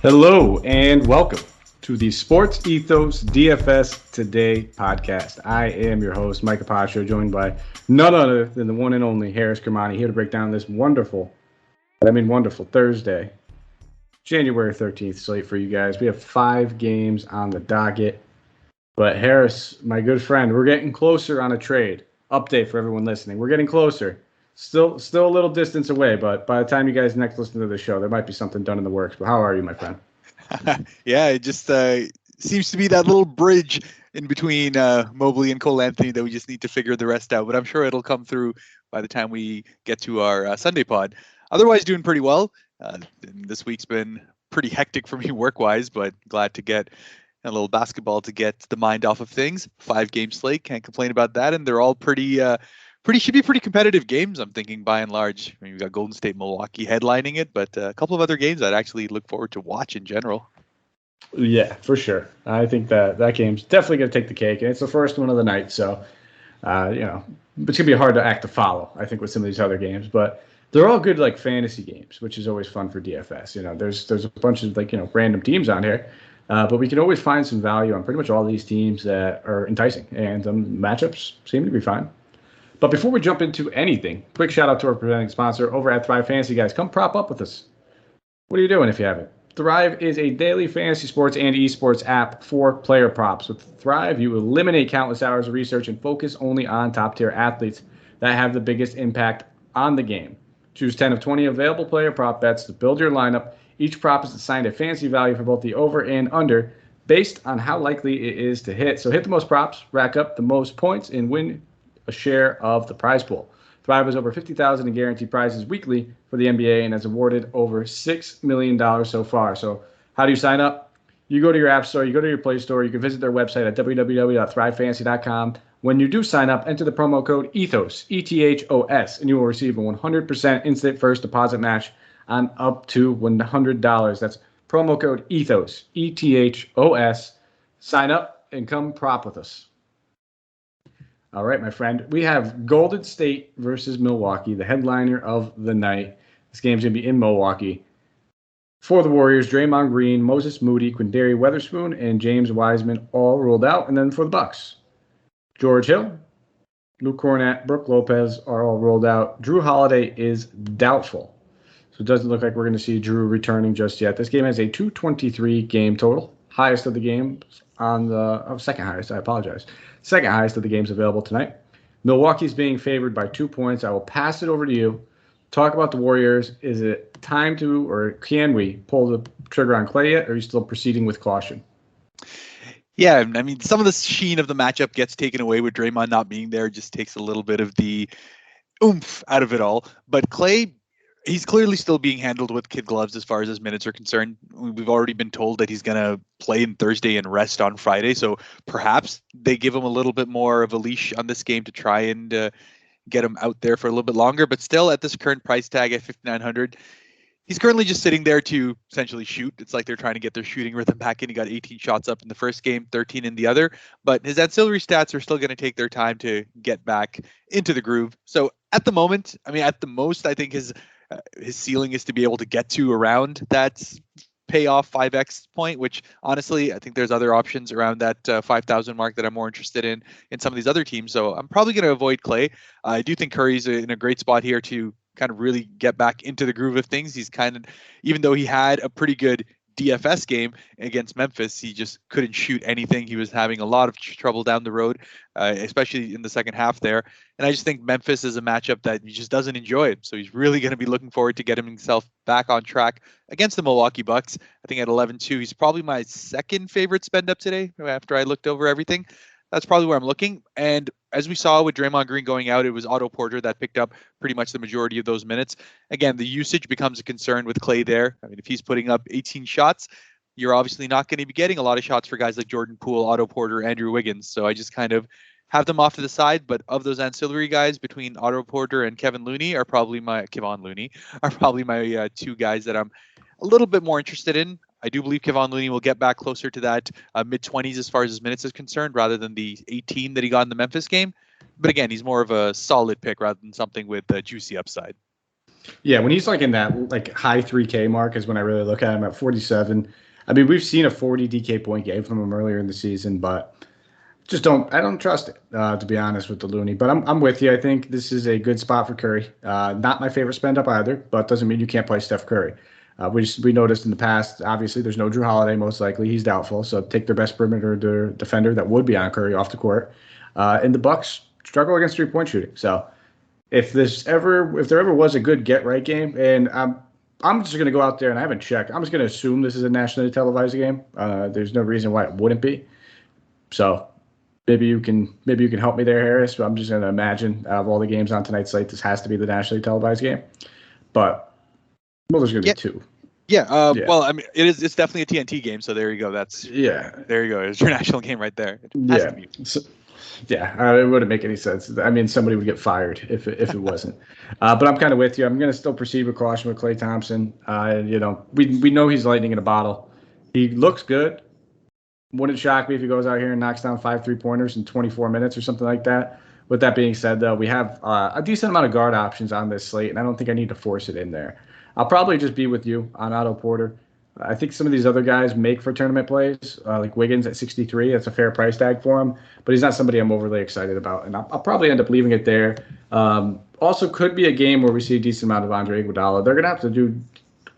Hello and welcome to the Sports Ethos DFS Today podcast. I am your host, Mike Apascio, joined by none other than the one and only Haaris and Mike, here to break down this wonderful Thursday, January 13th slate for you guys. We have 5 games on the docket. But Haaris, my good friend, we're getting closer on a trade. Update for everyone listening. We're getting closer. Still a little distance away, but by the time you guys next listen to the show, there might be something done in the works. But how are you, my friend? Yeah, it just seems to be that little bridge in between Mobley and Cole Anthony that we just need to figure the rest out. But I'm sure it'll come through by the time we get to our Sunday pod. Otherwise, doing pretty well. This week's been pretty hectic for me work-wise, but glad to get a little basketball to get the mind off of things. 5-game slate, can't complain about that, and they're all should be pretty competitive games, I'm thinking, by and large. I mean, we've got Golden State, Milwaukee headlining it, but a couple of other games I'd actually look forward to watch in general. Yeah, for sure. I think that game's definitely going to take the cake, and it's the first one of the night, so, it's going to be hard to act to follow, I think, with some of these other games, but they're all good, like, fantasy games, which is always fun for DFS. There's a bunch of, random teams on here, but we can always find some value on pretty much all these teams that are enticing, and matchups seem to be fine. But before we jump into anything, quick shout out to our presenting sponsor over at Thrive Fantasy, guys. Come prop up with us. What are you doing if you haven't? Thrive is a daily fantasy sports and esports app for player props. With Thrive, you eliminate countless hours of research and focus only on top-tier athletes that have the biggest impact on the game. Choose 10 of 20 available player prop bets to build your lineup. Each prop is assigned a fantasy value for both the over and under based on how likely it is to hit. So hit the most props, rack up the most points, and win a share of the prize pool. Thrive has over $50,000 in guaranteed prizes weekly for the NBA and has awarded over $6 million so far. So how do you sign up? You go to your app store, you go to your Play Store, you can visit their website at www.thrivefantasy.com. When you do sign up, enter the promo code ETHOS, ETHOS, and you will receive a 100% instant first deposit match on up to $100. That's promo code ETHOS, ETHOS. Sign up and come prop with us. All right, my friend. We have Golden State versus Milwaukee, the headliner of the night. This game's going to be in Milwaukee. For the Warriors, Draymond Green, Moses Moody, Quinndary Weatherspoon, and James Wiseman all ruled out. And then for the Bucks, George Hill, Luke Cornett, Brook Lopez are all ruled out. Drew Holiday is doubtful. So it doesn't look like we're going to see Drew returning just yet. This game has a 223 game total, highest of the games on the second highest. I apologize. Second highest of the games available tonight. Milwaukee's being favored by 2 points. I will pass it over to you. Talk about the Warriors. Is it time to, or can we pull the trigger on Clay yet, or are you still proceeding with caution? Yeah, I mean, some of the sheen of the matchup gets taken away with Draymond not being there. It just takes a little bit of the oomph out of it all. But Clay, he's clearly still being handled with kid gloves as far as his minutes are concerned. We've already been told that he's going to play on Thursday and rest on Friday. So perhaps they give him a little bit more of a leash on this game to try and get him out there for a little bit longer. But still, at this current price tag at $5,900, he's currently just sitting there to essentially shoot. It's like they're trying to get their shooting rhythm back in. He got 18 shots up in the first game, 13 in the other. But his ancillary stats are still going to take their time to get back into the groove. So at the moment, I mean, at the most, I think his ceiling is to be able to get to around that payoff 5x point, which honestly, I think there's other options around that 5,000 mark that I'm more interested in some of these other teams. So I'm probably going to avoid Clay. I do think Curry's in a great spot here to kind of really get back into the groove of things. He's kind of, even though he had a pretty good DFS game against Memphis, he just couldn't shoot anything. He was having a lot of trouble down the road, especially in the second half there. And I just think Memphis is a matchup that he just doesn't enjoy. So he's really going to be looking forward to getting himself back on track against the Milwaukee Bucks. I think at 11-2, he's probably my second favorite spend up today after I looked over everything. That's probably where I'm looking. And as we saw with Draymond Green going out, it was Otto Porter that picked up pretty much the majority of those minutes. Again, the usage becomes a concern with Clay there. I mean, if he's putting up 18 shots, you're obviously not going to be getting a lot of shots for guys like Jordan Poole, Otto Porter, Andrew Wiggins. So I just kind of have them off to the side. But of those ancillary guys, between Otto Porter and Kevon Looney are probably my two guys that I'm a little bit more interested in. I do believe Kevon Looney will get back closer to that mid-20s as far as his minutes is concerned, rather than the 18 that he got in the Memphis game. But again, he's more of a solid pick rather than something with a juicy upside. Yeah, when he's like in that like high 3K mark is when I really look at him at 47. I mean, we've seen a 40 DK point game from him earlier in the season, but I don't trust it, to be honest with the Looney. But I'm with you. I think this is a good spot for Curry. Not my favorite spend up either, but doesn't mean you can't play Steph Curry. We noticed in the past, obviously, there's no Drew Holiday, most likely. He's doubtful. So take their best perimeter defender that would be on Curry off the court. And the Bucks struggle against 3-point shooting. So if there ever was a good get right game, and I'm just going to go out there and I haven't checked. I'm just going to assume this is a nationally televised game. There's no reason why it wouldn't be. So maybe you can help me there, Harris. But I'm just going to imagine out of all the games on tonight's slate, this has to be the nationally televised game. But there's going to be two. Yeah. Well, I mean, it's definitely a TNT game. So there you go. There you go. It's your national game right there. It has to be. It wouldn't make any sense. I mean, somebody would get fired if it wasn't. But I'm kind of with you. I'm going to still proceed with caution with Klay Thompson. We know he's lightning in a bottle. He looks good. Wouldn't shock me if he goes out here and knocks down 5 3-pointers in 24 minutes or something like that. With that being said, though, we have a decent amount of guard options on this slate, and I don't think I need to force it in there. I'll probably just be with you on Otto Porter. I think some of these other guys make for tournament plays, like Wiggins at 63. That's a fair price tag for him, but he's not somebody I'm overly excited about, and I'll probably end up leaving it there. Also, could be a game where we see a decent amount of Andre Iguodala. They're going to have to do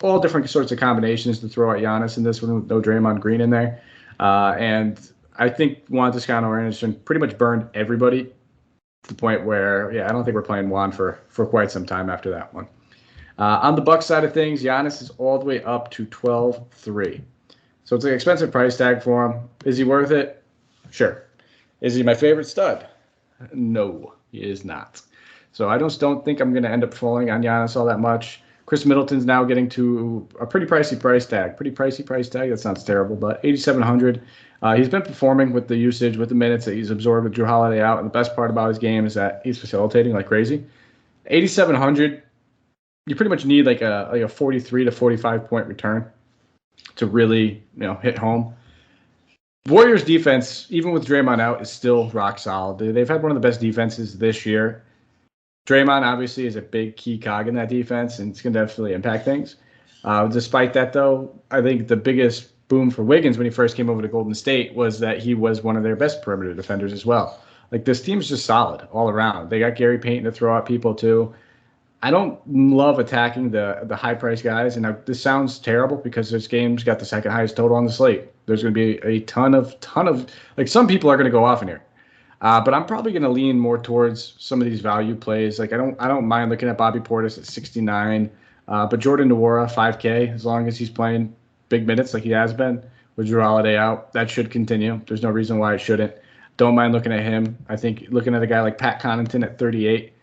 all different sorts of combinations to throw at Giannis in this one with no Draymond Green in there. And I think Juan Toscano Anderson pretty much burned everybody to the point where, I don't think we're playing Juan for quite some time after that one. On the Bucks side of things, Giannis is all the way up to 12-3. So it's an expensive price tag for him. Is he worth it? Sure. Is he my favorite stud? No, he is not. So I just don't think I'm going to end up falling on Giannis all that much. Chris Middleton's now getting to a pretty pricey price tag. That sounds terrible, but $8,700. He's been performing with the usage, with the minutes that he's absorbed with Drew Holiday out. And the best part about his game is that he's facilitating like crazy. $8,700. You pretty much need like a 43 to 45 point return to really, hit home. Warriors defense, even with Draymond out, is still rock solid. They've had one of the best defenses this year. Draymond obviously is a big key cog in that defense, and it's going to definitely impact things. Despite that, though, I think the biggest boom for Wiggins when he first came over to Golden State was that he was one of their best perimeter defenders as well. Like, this team's just solid all around. They got Gary Payton to throw at people too. I don't love attacking the high-priced guys, and this sounds terrible because this game's got the second highest total on the slate. There's going to be a ton of like, some people are going to go off in here, but I'm probably going to lean more towards some of these value plays. Like, I don't mind looking at Bobby Portis at 69, but Jordan Nwora 5K, as long as he's playing big minutes like he has been with Drew Holiday out, that should continue. There's no reason why it shouldn't. Don't mind looking at him. I think looking at a guy like Pat Connaughton at 38.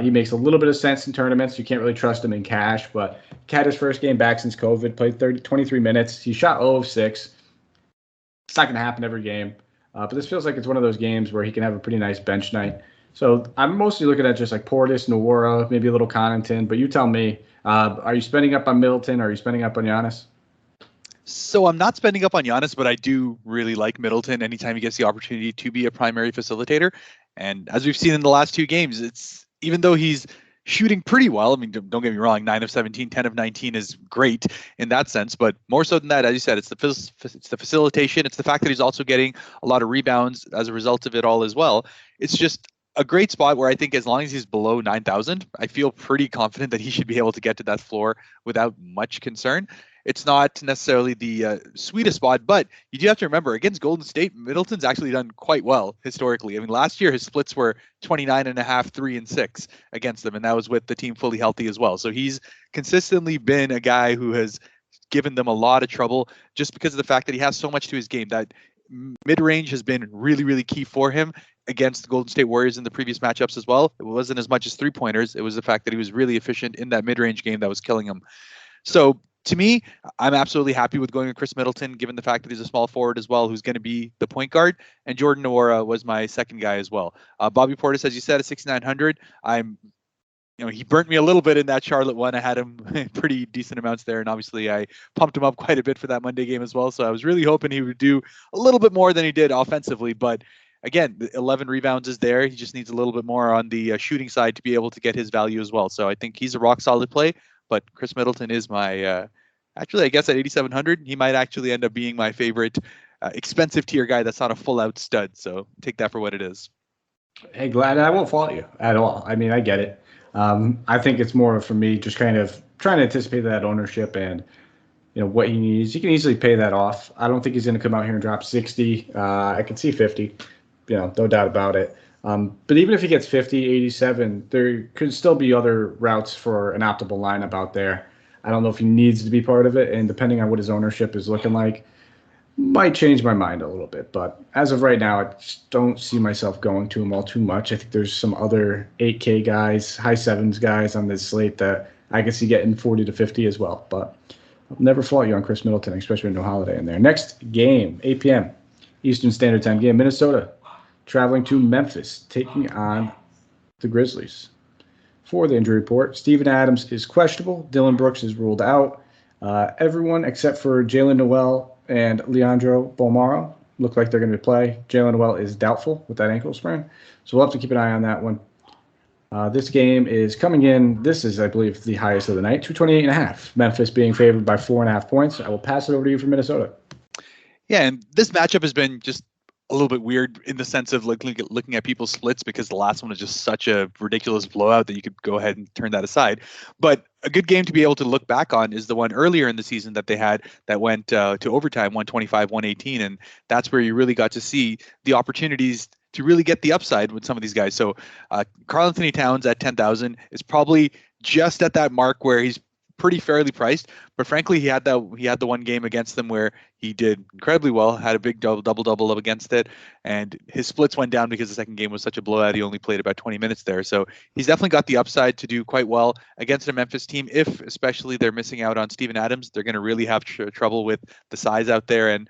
He makes a little bit of sense in tournaments. You can't really trust him in cash, but he had his first game back since COVID, played 23 minutes. He shot 0 of 6. It's not going to happen every game, but this feels like it's one of those games where he can have a pretty nice bench night. So I'm mostly looking at just like Portis, Nwora, maybe a little Connaughton, but you tell me, are you spending up on Middleton or are you spending up on Giannis? So I'm not spending up on Giannis, but I do really like Middleton anytime he gets the opportunity to be a primary facilitator. And as we've seen in the last 2 games, even though he's shooting pretty well, I mean, don't get me wrong, 9 of 17, 10 of 19 is great in that sense. But more so than that, as you said, it's the facilitation. It's the fact that he's also getting a lot of rebounds as a result of it all as well. It's just a great spot where I think as long as he's below 9,000, I feel pretty confident that he should be able to get to that floor without much concern. It's not necessarily the sweetest spot, but you do have to remember, against Golden State, Middleton's actually done quite well historically. I mean, last year his splits were 29.5, 3 and 6 against them, and that was with the team fully healthy as well. So he's consistently been a guy who has given them a lot of trouble just because of the fact that he has so much to his game. That mid-range has been really, really key for him against the Golden State Warriors in the previous matchups as well. It wasn't as much as 3-pointers. It was the fact that he was really efficient in that mid-range game that was killing him. So to me, I'm absolutely happy with going with Chris Middleton, given the fact that he's a small forward as well, who's going to be the point guard. And Jordan Nwora was my second guy as well. Bobby Portis, as you said, at 6,900. He burnt me a little bit in that Charlotte one. I had him pretty decent amounts there, and obviously I pumped him up quite a bit for that Monday game as well. So I was really hoping he would do a little bit more than he did offensively. But again, the 11 rebounds is there. He just needs a little bit more on the shooting side to be able to get his value as well. So I think he's a rock solid play. But Chris Middleton is my actually, I guess at 8,700, he might actually end up being my favorite expensive tier guy that's not a full out stud. So take that for what it is. Hey, glad I won't fault you at all. I mean, I get it. I think it's more for me just kind of trying to anticipate that ownership and what he needs. He can easily pay that off. I don't think he's going to come out here and drop 60. I can see 50. No doubt about it. But even if he gets 50, 87, there could still be other routes for an optimal lineup out there. I don't know if he needs to be part of it, and depending on what his ownership is looking like, might change my mind a little bit. But as of right now, I just don't see myself going to him all too much. I think there's some other 8K guys, high sevens guys on this slate that I can see getting 40 to 50 as well. But I'll never fault you on Chris Middleton, especially with no Holiday in there. Next game, 8 p.m. Eastern Standard Time game, Minnesota traveling to Memphis, taking on the Grizzlies. For the injury report, Steven Adams is questionable. Dylan Brooks is ruled out. Everyone except for Jalen Noel and Leandro Bolmaro look like they're going to play. Jalen Noel is doubtful with that ankle sprain, so we'll have to keep an eye on that one. This game is coming in. This is, I believe, the highest of the night, 228.5. Memphis being favored by 4.5 points. I will pass it over to you for Minnesota. Yeah, and this matchup has been just a little bit weird in the sense of looking at people's splits, because the last one was just such a ridiculous blowout that you could go ahead and turn that aside. But a good game to be able to look back on is the one earlier in the season that they had that went to overtime, 125-118, and that's where you really got to see the opportunities to really get the upside with some of these guys. So Karl Anthony Towns at 10,000 is probably just at that mark where he's pretty fairly priced, but frankly, he had the one game against them where he did incredibly well, had a big double up against it, and his splits went down because the second game was such a blowout. He only played about 20 minutes there, so he's definitely got the upside to do quite well against a Memphis team. If especially they're missing out on Steven Adams, they're going to really have trouble with the size out there, and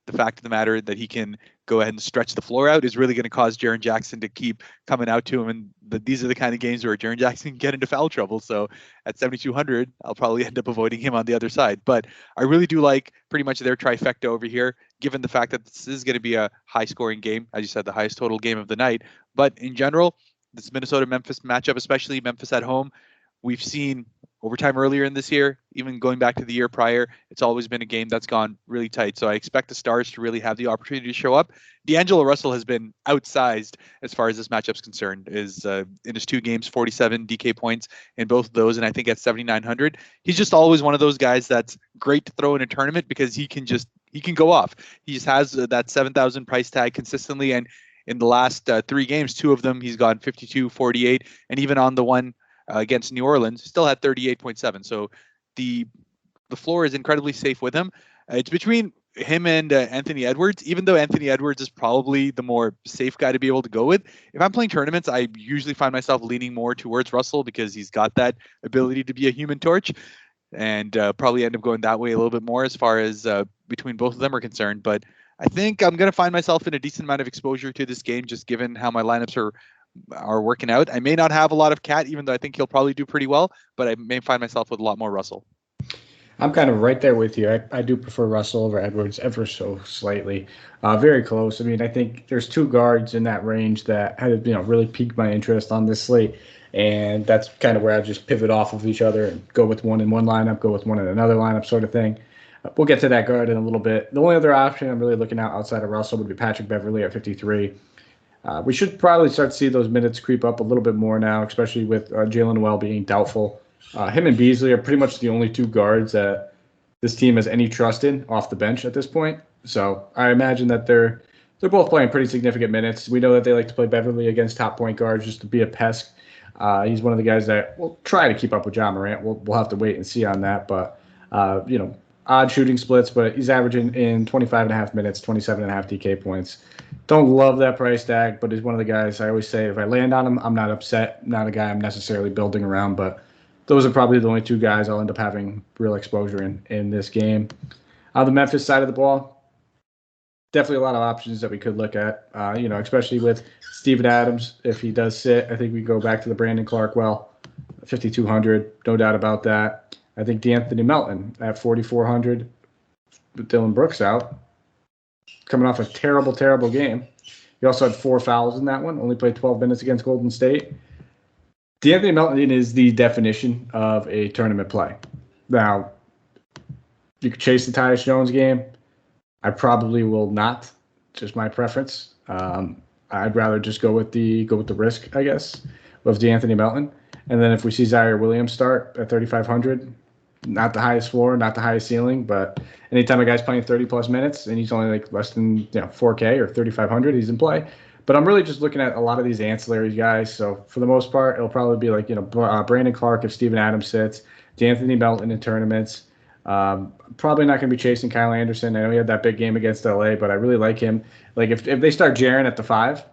the fact of the matter that he can go ahead and stretch the floor out is really going to cause Jaren Jackson to keep coming out to him. And these are the kind of games where Jaren Jackson can get into foul trouble. So at 7,200, I'll probably end up avoiding him on the other side. But I really do like pretty much their trifecta over here, given the fact that this is going to be a high scoring game. As you said, the highest total game of the night. But in general, this Minnesota-Memphis matchup, especially Memphis at home, we've seen overtime earlier in this year, even going back to the year prior, it's always been a game that's gone really tight. So I expect the Stars to really have the opportunity to show up. D'Angelo Russell has been outsized as far as this matchup's concerned. Is in his 2 games, 47 DK points in both of those, and I think at 7,900, he's just always one of those guys that's great to throw in a tournament because he can go off. He just has that 7,000 price tag consistently, and in the last 3 games, 2 of them he's gone 52, 48, and even on the one against New Orleans, still had 38.7. So the floor is incredibly safe with him. It's between him and Anthony Edwards, even though Anthony Edwards is probably the more safe guy to be able to go with. If I'm playing tournaments, I usually find myself leaning more towards Russell because he's got that ability to be a human torch, and probably end up going that way a little bit more as far as between both of them are concerned. But I think I'm going to find myself in a decent amount of exposure to this game, just given how my lineups are working out. I may not have a lot of Cat, even though I think he'll probably do pretty well, but I may find myself with a lot more Russell. I'm kind of right there with you. I do prefer Russell over Edwards ever so slightly. Very close. I mean, I think there's 2 guards in that range that have really piqued my interest on this slate, and that's kind of where I just pivot off of each other and go with one in one lineup, go with one in another lineup sort of thing. We'll get to that guard in a little bit. The only other option I'm really looking at outside of Russell would be Patrick Beverley at 53. We should probably start to see those minutes creep up a little bit more now, especially with Jalen Noel being doubtful. Him and Baisley are pretty much the only 2 guards that this team has any trust in off the bench at this point. So I imagine that they're both playing pretty significant minutes. We know that they like to play Beverley against top point guards just to be a pest. He's one of the guys that will try to keep up with John Morant. We'll have to wait and see on that. But, odd shooting splits, but he's averaging in 25.5 minutes, 27.5 DK points. Don't love that price tag, but he's one of the guys I always say if I land on him, I'm not upset. Not a guy I'm necessarily building around, but those are probably the only 2 guys I'll end up having real exposure in this game. On the Memphis side of the ball, definitely a lot of options that we could look at, especially with Steven Adams. If he does sit, I think we go back to the Brandon Clark 5,200, no doubt about that. I think D'Anthony Melton at 4,400 with Dylan Brooks out, coming off a terrible, terrible game. He also had 4 fouls in that one, only played 12 minutes against Golden State. DeAnthony Melton is the definition of a tournament play. Now, you could chase the Tyus Jones game. I probably will not. Just my preference. I'd rather just go with the risk, I guess, of DeAnthony Melton. And then if we see Zaire Williams start at 3,500, not the highest floor, not the highest ceiling, but anytime a guy's playing 30-plus minutes and he's only like less than 4K or 3,500, he's in play. But I'm really just looking at a lot of these ancillary guys. So for the most part, it'll probably be like Brandon Clark if Steven Adams sits, DeAnthony Melton in tournaments. Probably not going to be chasing Kyle Anderson. I know he had that big game against LA, but I really like him. Like if they start Jaren at the 5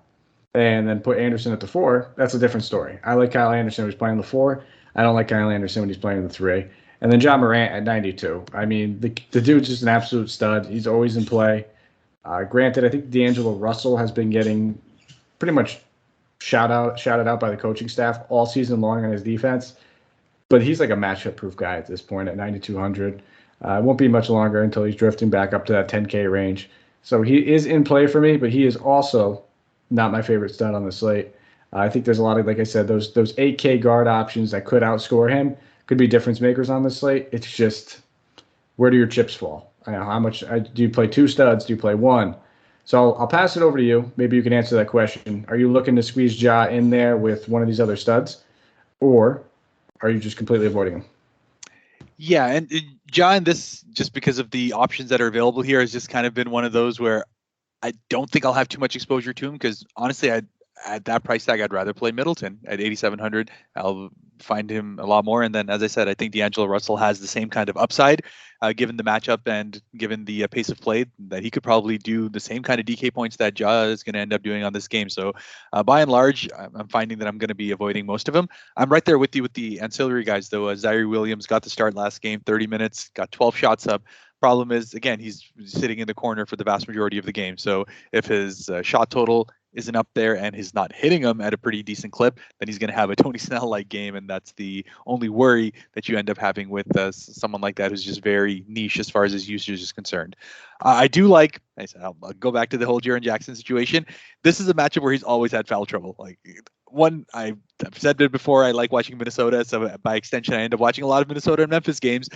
and then put Anderson at the 4, that's a different story. I like Kyle Anderson when he's playing the 4. I don't like Kyle Anderson when he's playing the 3. And then John Morant at 92. I mean, the dude's just an absolute stud. He's always in play. Granted, I think D'Angelo Russell has been getting pretty much shouted out by the coaching staff all season long on his defense. But he's like a matchup-proof guy at this point at 9,200. It won't be much longer until he's drifting back up to that 10K range. So he is in play for me, but he is also not my favorite stud on the slate. I think there's a lot of, like I said, those 8K guard options that could outscore him, could be difference makers on the slate. It's just, where do your chips fall? How much do you play 2 studs? Do you play 1? So I'll pass it over to you. Maybe you can answer that question. Are you looking to squeeze Ja in there with one of these other studs, or are you just completely avoiding him? Yeah, and John, this, just because of the options that are available here, has just kind of been one of those where I don't think I'll have too much exposure to him, because honestly, at that price tag, I'd rather play Middleton at 8,700. I'll find him a lot more. And then, as I said, I think D'Angelo Russell has the same kind of upside, given the matchup and given the pace of play, that he could probably do the same kind of DK points that Ja is going to end up doing on this game. So by and large, I'm finding that I'm going to be avoiding most of them. I'm right there with you with the ancillary guys, though. Zaire Williams got the start last game, 30 minutes, got 12 shots up. Problem is, again, he's sitting in the corner for the vast majority of the game. So if his shot total isn't up there and he's not hitting them at a pretty decent clip, then he's going to have a Tony Snell-like game, and that's the only worry that you end up having with someone like that who's just very niche as far as his usage is concerned. I do like, I'll go back to the whole Jaren Jackson situation. This is a matchup where he's always had foul trouble. Like, I've said it before, I like watching Minnesota, so by extension, I end up watching a lot of Minnesota and Memphis games.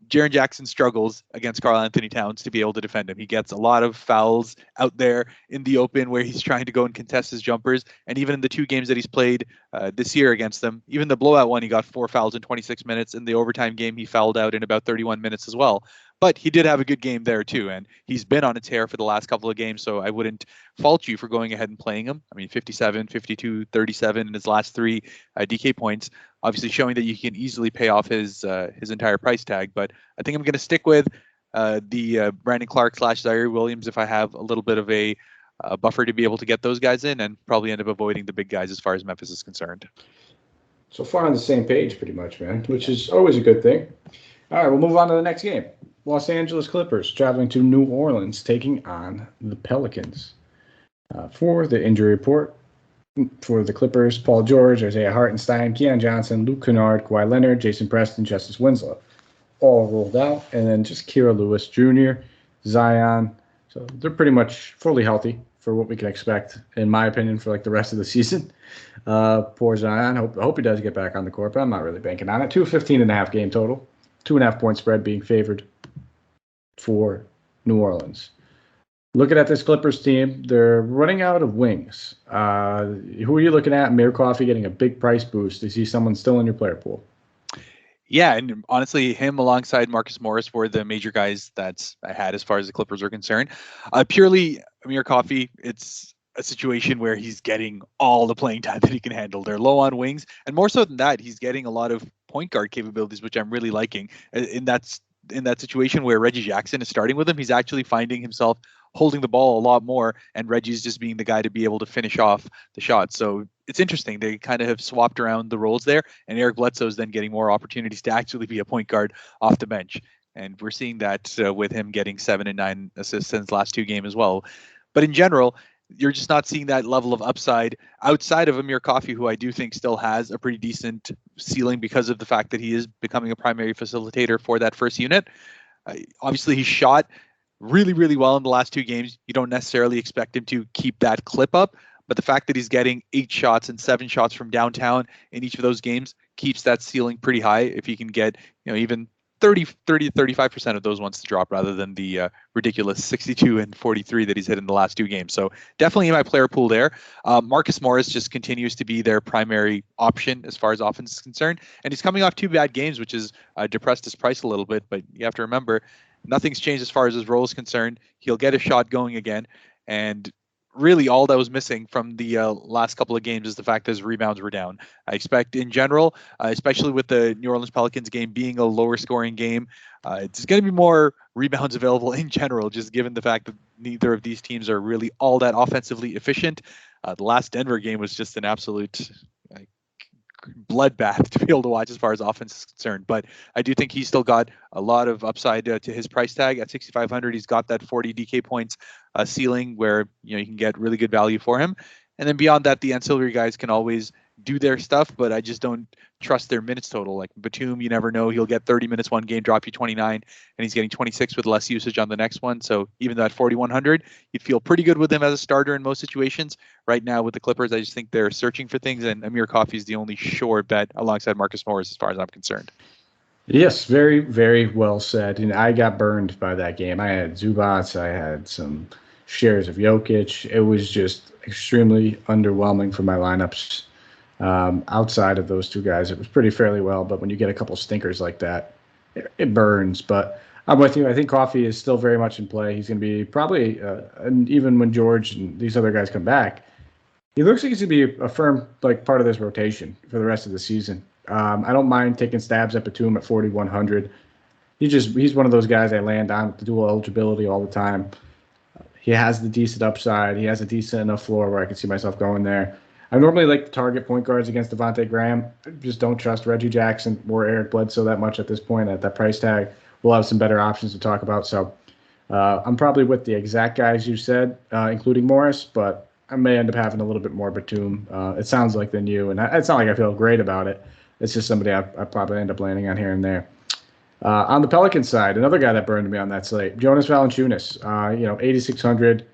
Jaren Jackson struggles against Karl Anthony Towns to be able to defend him. He gets a lot of fouls out there in the open where he's trying to go and contest his jumpers. And even in the 2 games that he's played this year against them, even the blowout one, he got 4 fouls in 26 minutes. In the overtime game, he fouled out in about 31 minutes as well. But he did have a good game there too, and he's been on a tear for the last couple of games, so I wouldn't fault you for going ahead and playing him. I mean, 57, 52, 37 in his last 3 DK points, obviously showing that you can easily pay off his entire price tag. But I think I'm going to stick with the Brandon Clark / Zaire Williams if I have a little bit of a buffer to be able to get those guys in, and probably end up avoiding the big guys as far as Memphis is concerned. So far on the same page, pretty much, man, which is always a good thing. All right, we'll move on to the next game. Los Angeles Clippers traveling to New Orleans, taking on the Pelicans. For the injury report, for the Clippers, Paul George, Isaiah Hartenstein, Keon Johnson, Luke Kennard, Kawhi Leonard, Jason Preston, Justice Winslow, all rolled out. And then just Kira Lewis Jr., Zion. So they're pretty much fully healthy for what we can expect, in my opinion, for like the rest of the season. Poor Zion. I hope he does get back on the court, but I'm not really banking on it. 215.5 game total. 2.5 point spread being favored for New Orleans. Looking at this Clippers team, they're running out of wings. Who are you looking at? Amir Coffey getting a big price boost. Is he someone still in your player pool? Yeah, and honestly, him alongside Marcus Morris were the major guys that I had as far as the Clippers are concerned. Purely Amir Coffey, it's a situation where he's getting all the playing time that he can handle. They're low on wings, and more so than that, he's getting a lot of point guard capabilities, which I'm really liking. In that situation where Reggie Jackson is starting with him, he's actually finding himself holding the ball a lot more, and Reggie's just being the guy to be able to finish off the shots. So it's interesting. They kind of have swapped around the roles there, and Eric Bledsoe's then getting more opportunities to actually be a point guard off the bench. And we're seeing that with him getting 7 and 9 assists in his last 2 games as well. But in general, you're just not seeing that level of upside outside of Amir Coffey, who I do think still has a pretty decent ceiling because of the fact that he is becoming a primary facilitator for that first unit. Obviously, his shot really, really well in the last 2 games. You don't necessarily expect him to keep that clip up, but the fact that he's getting 8 shots and 7 shots from downtown in each of those games keeps that ceiling pretty high. If he can get, even 30 to 35% of those ones to drop rather than the ridiculous 62 and 43 that he's hit in the last 2 games. So definitely in my player pool there. Marcus Morris just continues to be their primary option as far as offense is concerned. And he's coming off 2 bad games, which has depressed his price a little bit. But you have to remember, nothing's changed as far as his role is concerned. He'll get a shot going again. And really all that was missing from the last couple of games is the fact that his rebounds were down. I expect in general, especially with the New Orleans Pelicans game being a lower scoring game, it's going to be more rebounds available in general, just given the fact that neither of these teams are really all that offensively efficient. The last Denver game was just an absolute bloodbath to be able to watch as far as offense is concerned. But I do think he's still got a lot of upside to his price tag at 6,500. He's got that 40 DK points ceiling where you can get really good value for him. And then beyond that, the ancillary guys can always do their stuff, but I just don't trust their minutes total. Like Batum, you never know. He'll get 30 minutes one game, drop you 29, and he's getting 26 with less usage on the next one. So even though at 4,100, you'd feel pretty good with him as a starter in most situations. Right now with the Clippers, I just think they're searching for things, and Amir Coffey is the only sure bet alongside Marcus Morris as far as I'm concerned. Yes, very, very well said. And I got burned by that game. I had Zubats. I had some shares of Jokic. It was just extremely underwhelming for my lineups. Outside of those 2 guys, it was pretty fairly well. But when you get a couple stinkers like that, it burns. But I'm with you. I think Coffey is still very much in play. He's going to be probably, and even when George and these other guys come back, he looks like he's going to be a firm part of this rotation for the rest of the season. I don't mind taking stabs at Batum at 4,100. He's one of those guys I land on with the dual eligibility all the time. He has the decent upside. He has a decent enough floor where I can see myself going there. I normally like to target point guards against Devontae Graham. I just don't trust Reggie Jackson or Eric Bledsoe that much at this point at that price tag. We'll have some better options to talk about. So I'm probably with the exact guys you said, including Morris, but I may end up having a little bit more Batum. It sounds like than you, and it's not like I feel great about it. It's just somebody I probably end up landing on here and there. On the Pelicans side, another guy that burned me on that slate, Jonas Valenciunis, 8,600.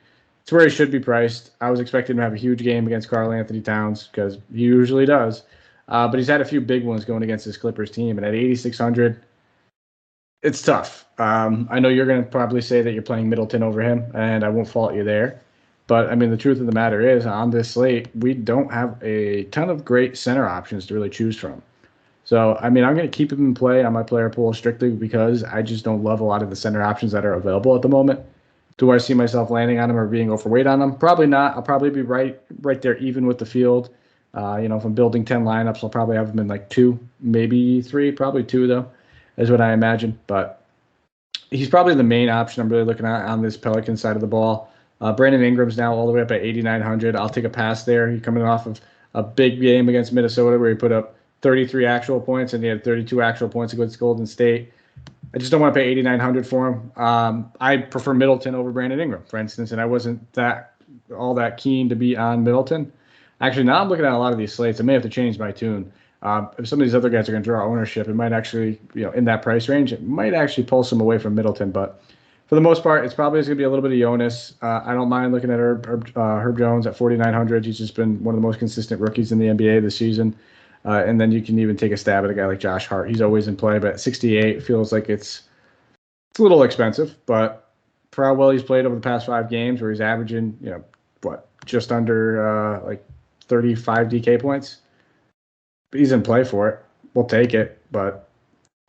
It's where he should be priced. I was expecting him to have a huge game against Karl Anthony Towns because he usually does. But he's had a few big ones going against his Clippers team. And at 8,600, it's tough. I know you're going to probably say that you're playing Middleton over him, and I won't fault you there. But, I mean, the truth of the matter is, on this slate, we don't have a ton of great center options to really choose from. So, I mean, I'm going to keep him in play on my player pool strictly because I just don't love a lot of the center options that are available at the moment. Do I see myself landing on him or being overweight on him? Probably not. I'll probably be right there even with the field. If I'm building 10 lineups, I'll probably have him in 2, maybe 3, probably 2 though, is what I imagine. But he's probably the main option I'm really looking at on this Pelican side of the ball. Brandon Ingram's now all the way up at 8,900. I'll take a pass there. He's coming off of a big game against Minnesota where he put up 33 actual points and he had 32 actual points against Golden State. I just don't want to pay 8,900 for him. I prefer Middleton over Brandon Ingram, for instance, and I wasn't all that keen to be on Middleton. Actually, now I'm looking at a lot of these slates. I may have to change my tune. If some of these other guys are going to draw ownership, it might actually, in that price range, it might actually pull some away from Middleton. But for the most part, it's probably going to be a little bit of Jonas. I don't mind looking at Herb Jones at 4,900. He's just been one of the most consistent rookies in the NBA this season. And then you can even take a stab at a guy like Josh Hart. He's always in play, but at 68, it feels like it's a little expensive. But for how well he's played over the past 5 games, where he's averaging, just under 35 DK points, he's in play for it. We'll take it, but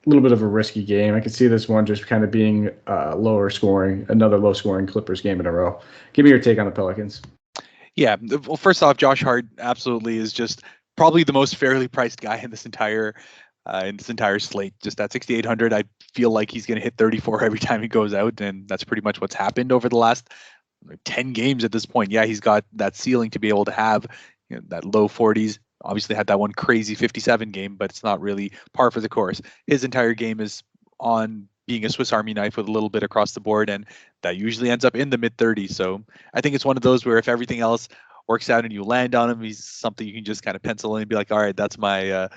a little bit of a risky game. I could see this one just kind of being lower scoring, another low scoring Clippers game in a row. Give me your take on the Pelicans. Yeah, well, first off, Josh Hart absolutely is just probably the most fairly priced guy in this entire slate. Just at 6,800, I feel like he's going to hit 34 every time he goes out, and that's pretty much what's happened over the last 10 games at this point. Yeah, he's got that ceiling to be able to have that low 40s. Obviously had that one crazy 57 game, but it's not really par for the course. His entire game is on being a Swiss Army knife with a little bit across the board, and that usually ends up in the mid 30s. So I think it's one of those where if everything else works out and you land on him, he's something you can just kind of pencil in and be like, all right, that's my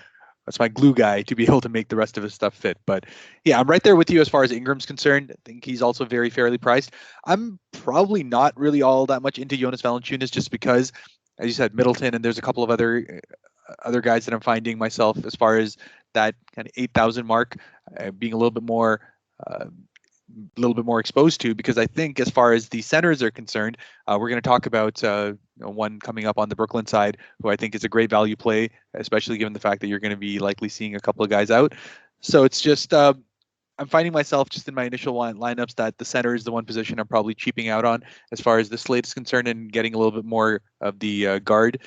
that's my glue guy to be able to make the rest of his stuff fit. But yeah, I'm right there with you as far as Ingram's concerned. I think he's also very fairly priced. I'm probably not really all that much into Jonas Valenciunis just because, as you said, Middleton, and there's a couple of other guys that I'm finding myself as far as that kind of 8,000 mark being a little bit more exposed to, because I think as far as the centers are concerned, we're going to talk about one coming up on the Brooklyn side who I think is a great value play, especially given the fact that you're going to be likely seeing a couple of guys out. So it's just I'm finding myself just in my initial lineups that the center is the one position I'm probably cheaping out on as far as the slate is concerned, and getting a little bit more of the guard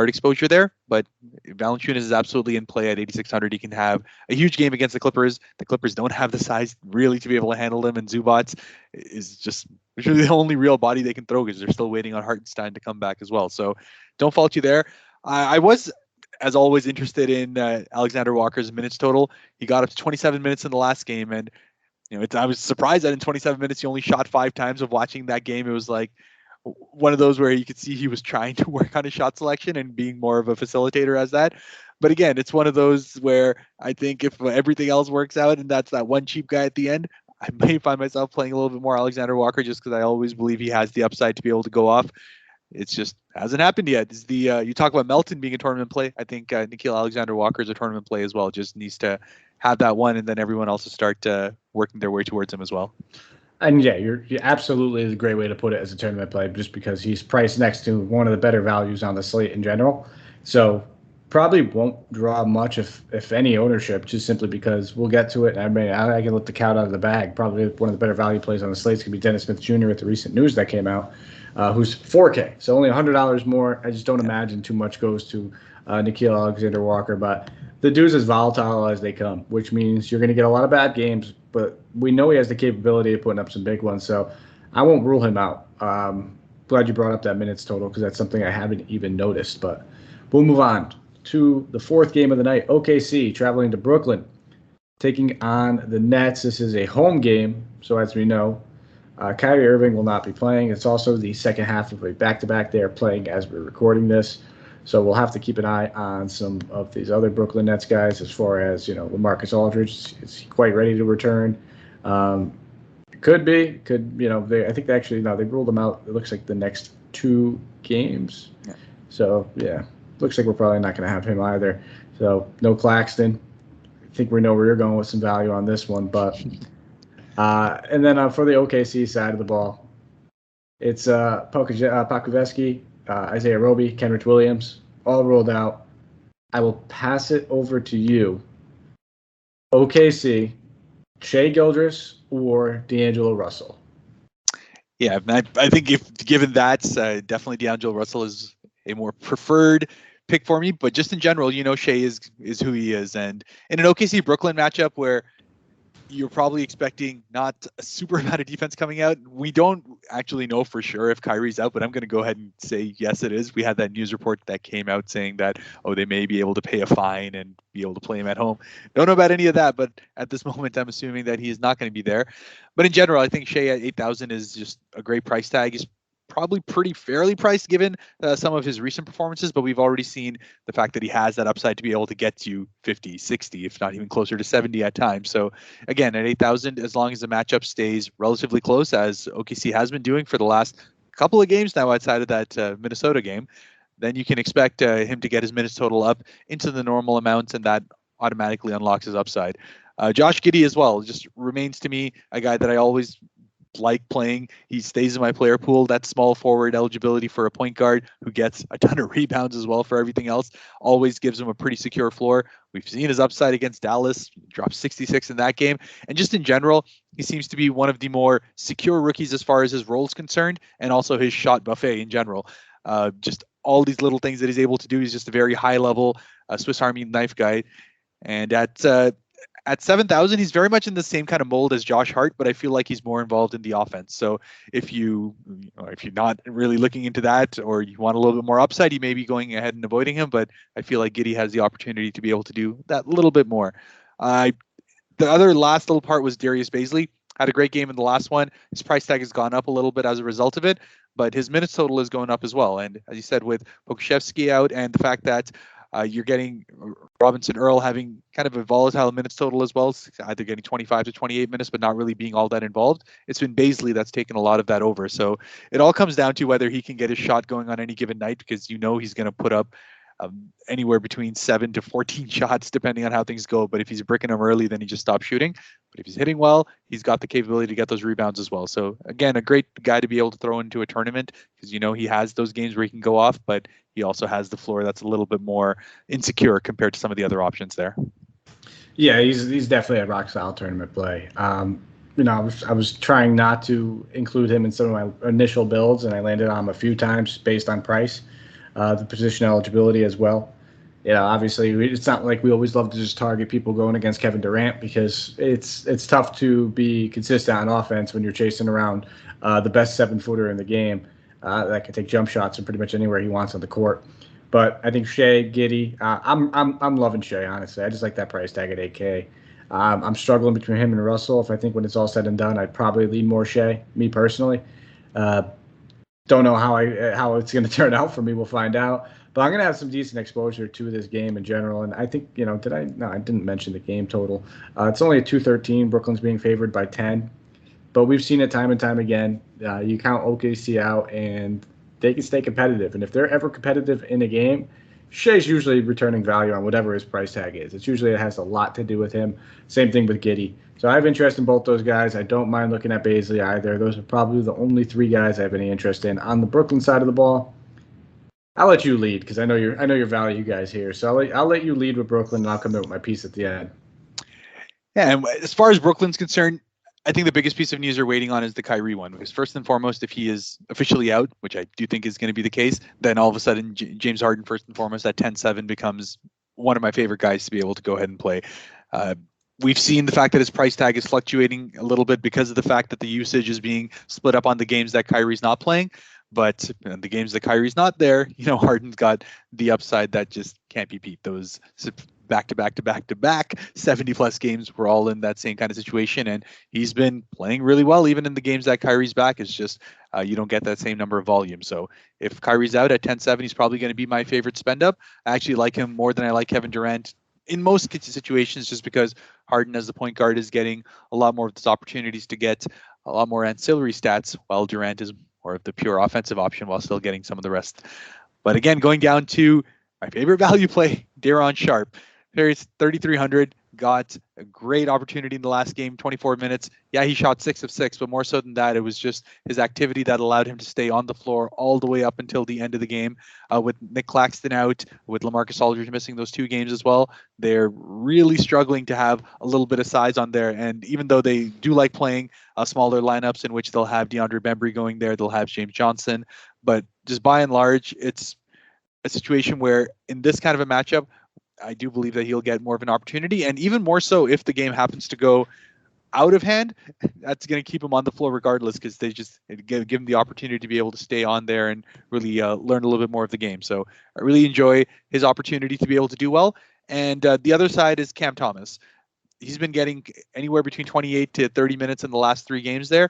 exposure there. But Valanciunas is absolutely in play at 8,600. He can have a huge game against the Clippers. The Clippers don't have the size really to be able to handle him, and Zubats is just really the only real body they can throw because they're still waiting on Hartenstein to come back as well. So don't fault you there. I was, as always, interested in Alexander Walker's minutes total. He got up to 27 minutes in the last game, and I was surprised that in 27 minutes he only shot 5 times. Of watching that game, it was like one of those where you could see he was trying to work on his shot selection and being more of a facilitator as that. But again, it's one of those where I think if everything else works out and that's that one cheap guy at the end, I may find myself playing a little bit more Alexander Walker just because I always believe he has the upside to be able to go off. It's just hasn't happened yet. Is the you talk about Melton being a tournament play. I think Nickeil Alexander-Walker is a tournament play as well. Just needs to have that one, and then everyone else will start working their way towards him as well. And yeah, you're absolutely is a great way to put it as a tournament play, just because he's priced next to one of the better values on the slate in general. So probably won't draw much, if any, ownership, just simply because we'll get to it. I mean, I can let the cat out of the bag. Probably one of the better value plays on the slate is going to be Dennis Smith Jr. with the recent news that came out, who's 4K. So only $100 more. I just don't imagine too much goes to Nickeil Alexander-Walker. But the dude's as volatile as they come, which means you're going to get a lot of bad games, but we know he has the capability of putting up some big ones. So I won't rule him out. Glad you brought up that minutes total because that's something I haven't even noticed. But we'll move on to the fourth game of the night. OKC traveling to Brooklyn, taking on the Nets. This is a home game, so as we know, Kyrie Irving will not be playing. It's also the second half of a back-to-back they are playing as we're recording this. So we'll have to keep an eye on some of these other Brooklyn Nets guys as far as, LaMarcus Aldridge. Is he quite ready to return? Could be. I think they ruled him out, it looks like, the next 2 games. Yeah. So, yeah, looks like we're probably not going to have him either. So, no Claxton. I think we know where you're going with some value on this one. But and then for the OKC side of the ball, it's Pokusevski, Isaiah Roby, Kenrich Williams, all rolled out. I will pass it over to you. OKC, Shai Gilgeous or D'Angelo Russell? Yeah, I think given that, definitely D'Angelo Russell is a more preferred pick for me. But just in general, Shai is who he is. And in an OKC Brooklyn matchup where you're probably expecting not a super amount of defense coming out. We don't actually know for sure if Kyrie's out, but I'm going to go ahead and say yes, it is. We had that news report that came out saying that, they may be able to pay a fine and be able to play him at home. Don't know about any of that, but at this moment, I'm assuming that he is not going to be there. But in general, I think Shai at 8,000 is just a great price tag. He's probably pretty fairly priced given some of his recent performances, but we've already seen the fact that he has that upside to be able to get you 50, 60, if not even closer to 70 at times. So again, at 8,000, as long as the matchup stays relatively close, as OKC has been doing for the last couple of games now outside of that Minnesota game, then you can expect him to get his minutes total up into the normal amounts, and that automatically unlocks his upside. Josh Giddy as well just remains to me a guy that I always like playing. He stays in my player pool. That small forward eligibility for a point guard who gets a ton of rebounds as well for everything else always gives him a pretty secure floor. We've seen his upside against Dallas, dropped 66 in that game. And just in general, he seems to be one of the more secure rookies as far as his role is concerned, and also his shot buffet in general. Just all these little things that he's able to do. He's just a very high level Swiss Army knife guy. And at 7,000, he's very much in the same kind of mold as Josh Hart, but I feel like he's more involved in the offense. So if you're not really looking into that, or you want a little bit more upside, you may be going ahead and avoiding him. But I feel like Giddy has the opportunity to be able to do that little bit more. The other last little part was Darius Baisley. Had a great game in the last one. His price tag has gone up a little bit as a result of it, but his minutes total is going up as well. And as you said, with Pokusevski out and the fact that You're getting Robinson Earl having kind of a volatile minutes total as well, either getting 25 to 28 minutes, but not really being all that involved. It's been Baisley that's taken a lot of that over. So it all comes down to whether he can get his shot going on any given night, because he's going to put up anywhere between 7 to 14 shots, depending on how things go. But if he's bricking them early, then he just stops shooting. But if he's hitting well, he's got the capability to get those rebounds as well. So again, a great guy to be able to throw into a tournament, because he has those games where he can go off, but he also has the floor that's a little bit more insecure compared to some of the other options there. Yeah, he's definitely a rock solid tournament play. I was trying not to include him in some of my initial builds, and I landed on him a few times based on price. The position eligibility as well. Obviously, it's not like we always love to just target people going against Kevin Durant, because it's tough to be consistent on offense when you're chasing around the best 7-footer in the game that can take jump shots from pretty much anywhere he wants on the court. But I think Shea, Giddy, I'm loving Shea, honestly. I just like that price tag at $8K. I'm struggling between him and Russell. If I think when it's all said and done, I'd probably lean more Shea, me personally. Don't know how it's going to turn out for me. We'll find out. But I'm going to have some decent exposure to this game in general. And I think, No, I didn't mention the game total. It's only a 213. Brooklyn's being favored by 10. But we've seen it time and time again. You count OKC out, and they can stay competitive. And if they're ever competitive in a game, Shea's usually returning value on whatever his price tag is. It has a lot to do with him. Same thing with Giddy. So I have interest in both those guys. I don't mind looking at Baisley either. Those are probably the only 3 guys I have any interest in. On the Brooklyn side of the ball, I'll let you lead, because I know your value guys here. So I'll let you lead with Brooklyn, and I'll come in with my piece at the end. Yeah, and as far as Brooklyn's concerned, I think the biggest piece of news we're waiting on is the Kyrie one, because first and foremost, if he is officially out, which I do think is going to be the case, then all of a sudden James Harden, first and foremost, at 10-7 becomes one of my favorite guys to be able to go ahead and play. We've seen the fact that his price tag is fluctuating a little bit because of the fact that the usage is being split up on the games that Kyrie's not playing. But the games that Kyrie's not there, Harden's got the upside that just can't be beat. Those back-to-back 70-plus games were all in that same kind of situation. And he's been playing really well, even in the games that Kyrie's back. It's just you don't get that same number of volume. So if Kyrie's out at 10-7, he's probably going to be my favorite spend-up. I actually like him more than I like Kevin Durant in most situations, just because Harden as the point guard is getting a lot more of those opportunities to get a lot more ancillary stats, while Durant is more of the pure offensive option while still getting some of the rest. But again, going down to my favorite value play, Daron Sharp. There's 3,300, got a great opportunity in the last game, 24 minutes. Yeah, he shot 6 of 6, but more so than that, it was just his activity that allowed him to stay on the floor all the way up until the end of the game. With Nick Claxton out, with LaMarcus Aldridge missing those 2 games as well, they're really struggling to have a little bit of size on there. And even though they do like playing smaller lineups in which they'll have DeAndre Bembry going there, they'll have James Johnson, but just by and large, it's a situation where in this kind of a matchup, I do believe that he'll get more of an opportunity, and even more so if the game happens to go out of hand, that's going to keep him on the floor regardless, because they just give him the opportunity to be able to stay on there and really learn a little bit more of the game. So I really enjoy his opportunity to be able to do well. And the other side is Cam Thomas. He's been getting anywhere between 28 to 30 minutes in the last 3 games there.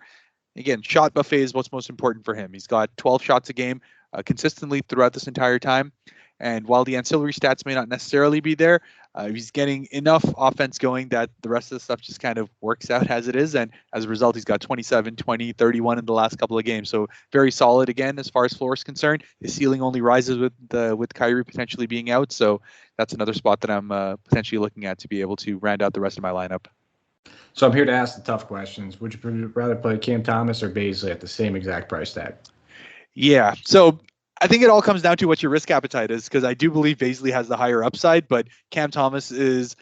Again, shot buffet is what's most important for him. He's got 12 shots a game consistently throughout this entire time. And while the ancillary stats may not necessarily be there, he's getting enough offense going that the rest of the stuff just kind of works out as it is. And as a result, he's got 27, 20, 31 in the last couple of games. So very solid again as far as floor is concerned. His ceiling only rises with Kyrie potentially being out. So that's another spot that I'm potentially looking at to be able to round out the rest of my lineup. So I'm here to ask the tough questions. Would you rather play Cam Thomas or Baisley at the same exact price tag? Yeah. So I think it all comes down to what your risk appetite is, because I do believe Baisley has the higher upside, but Cam Thomas is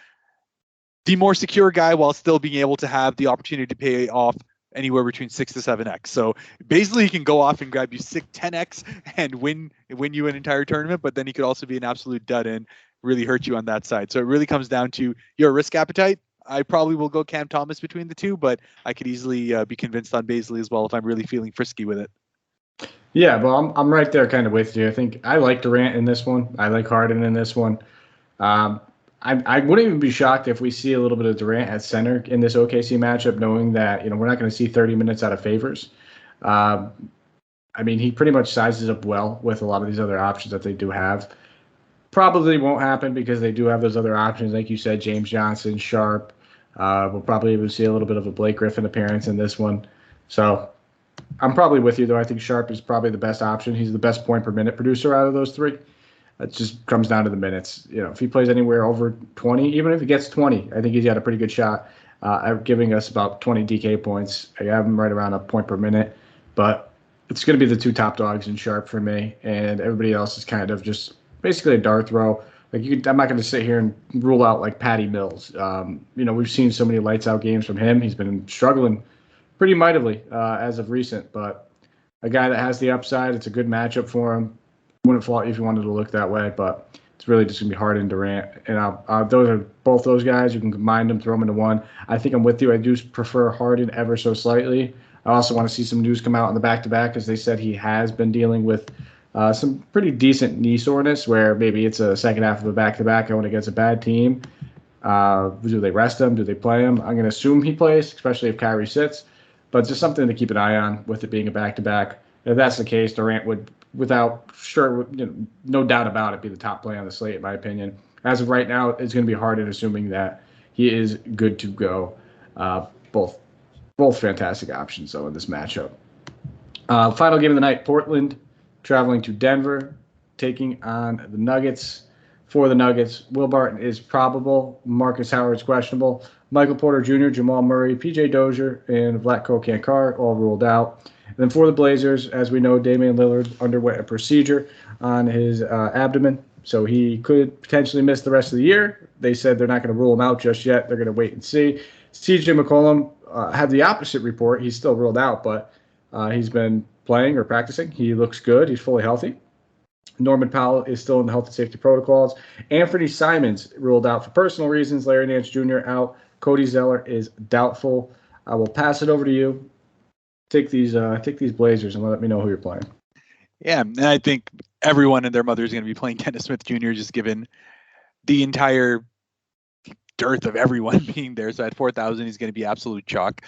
the more secure guy while still being able to have the opportunity to pay off anywhere between 6 to 7x. So Baisley can go off and grab you 10x and win you an entire tournament, but then he could also be an absolute dud and really hurt you on that side. So it really comes down to your risk appetite. I probably will go Cam Thomas between the two, but I could easily be convinced on Baisley as well if I'm really feeling frisky with it. Yeah, well, I'm right there kind of with you. I think I like Durant in this one. I like Harden in this one. I wouldn't even be shocked if we see a little bit of Durant at center in this OKC matchup, knowing that we're not going to see 30 minutes out of Favors. He pretty much sizes up well with a lot of these other options that they do have. Probably won't happen because they do have those other options, like you said, James Johnson, Sharp. We'll probably even see a little bit of a Blake Griffin appearance in this one. So I'm probably with you, though. I think Sharp is probably the best option. He's the best point per minute producer out of those three. It just comes down to the minutes. If he plays anywhere over 20, even if he gets 20, I think he's got a pretty good shot at giving us about 20 DK points. I have him right around a point per minute, but it's going to be the two top dogs in Sharp for me, and everybody else is kind of just basically a dart throw. I'm not going to sit here and rule out like Patty Mills. We've seen so many lights out games from him. He's been struggling pretty mightily as of recent, but a guy that has the upside. It's a good matchup for him. Wouldn't fault you if you wanted to look that way, but it's really just going to be Harden and Durant. And those are both those guys. You can combine them, throw them into one. I think I'm with you. I do prefer Harden ever so slightly. I also want to see some news come out on the back-to-back, because they said he has been dealing with some pretty decent knee soreness, where maybe it's a second half of a back-to-back going against a bad team. Do they rest him? Do they play him? I'm going to assume he plays, especially if Kyrie sits. But just something to keep an eye on with it being a back-to-back. If that's the case, Durant would, no doubt about it, be the top play on the slate, in my opinion. As of right now, it's going to be Harden, assuming that he is good to go. Both fantastic options, though, in this matchup. Final game of the night, Portland traveling to Denver, taking on the Nuggets. For the Nuggets, Will Barton is probable. Marcus Howard's questionable. Michael Porter Jr., Jamal Murray, P.J. Dozier, and Vlatko Cankar all ruled out. And then for the Blazers, as we know, Damian Lillard underwent a procedure on his abdomen, so he could potentially miss the rest of the year. They said they're not going to rule him out just yet. They're going to wait and see. C.J. McCollum had the opposite report. He's still ruled out, but he's been playing or practicing. He looks good. He's fully healthy. Norman Powell is still in the health and safety protocols. Anthony Simons ruled out for personal reasons. Larry Nance Jr. out. Cody Zeller is doubtful. I will pass it over to you. Take these Blazers and let me know who you're playing. Yeah, and I think everyone and their mother is going to be playing Dennis Smith Jr. just given the entire dearth of everyone being there. So at 4,000, he's going to be absolute chalk.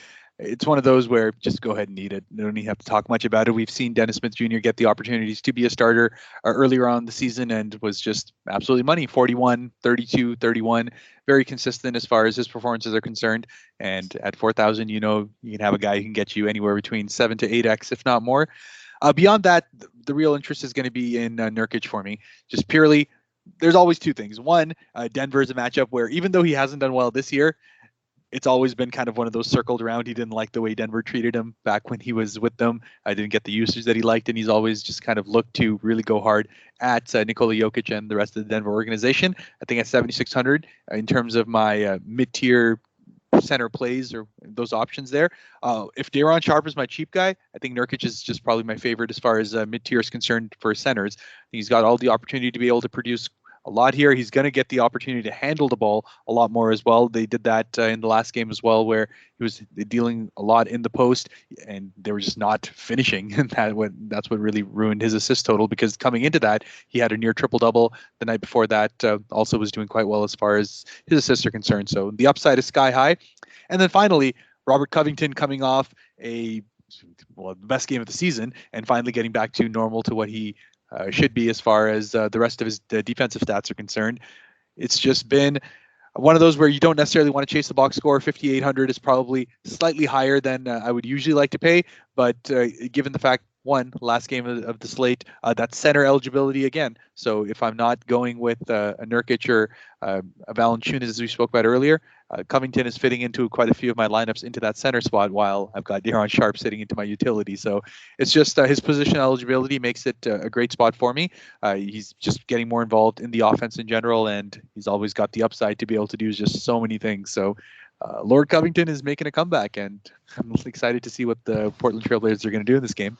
It's one of those where just go ahead and eat it. You don't even have to talk much about it. We've seen Dennis Smith Jr. get the opportunities to be a starter earlier on in the season and was just absolutely money. 41, 32, 31. Very consistent as far as his performances are concerned. And at 4,000, you can have a guy who can get you anywhere between 7 to 8x, if not more. Beyond that, the real interest is going to be in Nurkic for me. Just purely, there's always two things. One, Denver is a matchup where even though he hasn't done well this year, it's always been kind of one of those circled around. He didn't like the way Denver treated him back when he was with them. I didn't get the usage that he liked, and he's always just kind of looked to really go hard at Nikola Jokic and the rest of the Denver organization. I think at 7,600 in terms of my mid-tier center plays or those options there. If Daron Sharp is my cheap guy, I think Nurkic is just probably my favorite as far as mid-tier is concerned for centers. He's got all the opportunity to be able to produce a lot here. He's going to get the opportunity to handle the ball a lot more as well. They did that in the last game as well, where he was dealing a lot in the post and they were just not finishing. And that's what really ruined his assist total, because coming into that, he had a near triple double. The night before that also was doing quite well as far as his assists are concerned. So the upside is sky high. And then finally, Robert Covington coming off the best game of the season and finally getting back to normal to what he should be as far as the rest of his defensive stats are concerned. It's just been one of those where you don't necessarily want to chase the box score. 5,800 is probably slightly higher than I would usually like to pay, but given the fact, one, last game of the slate, that's center eligibility again. So if I'm not going with a Nurkic or a Valenciunis, as we spoke about earlier, Covington is fitting into quite a few of my lineups into that center spot, while I've got Daron Sharp sitting into my utility. So it's just his position eligibility makes it a great spot for me. He's just getting more involved in the offense in general, and he's always got the upside to be able to do just so many things. So Lord Covington is making a comeback, and I'm excited to see what the Portland Trailblazers are going to do in this game.